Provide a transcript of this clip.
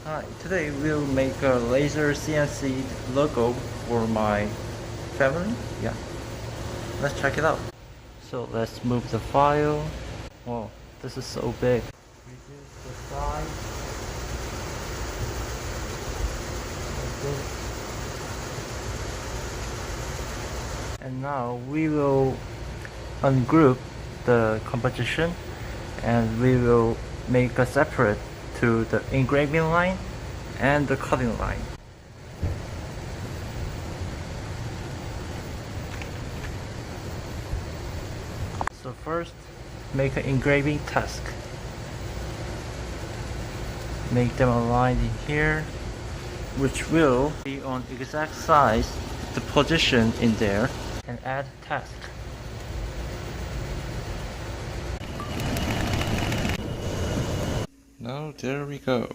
Hi, today we'll make a laser CNC logo for my family. Yeah, let's check it out. So let's move the file. Whoa, this is so big. Reduce the size. Like this. And now we will ungroup the composition and we will make a separate to the engraving line and the cutting line. So first, make an engraving task. Make them aligned in here, which will be on exact size, the position in there, and add task. Now there we go.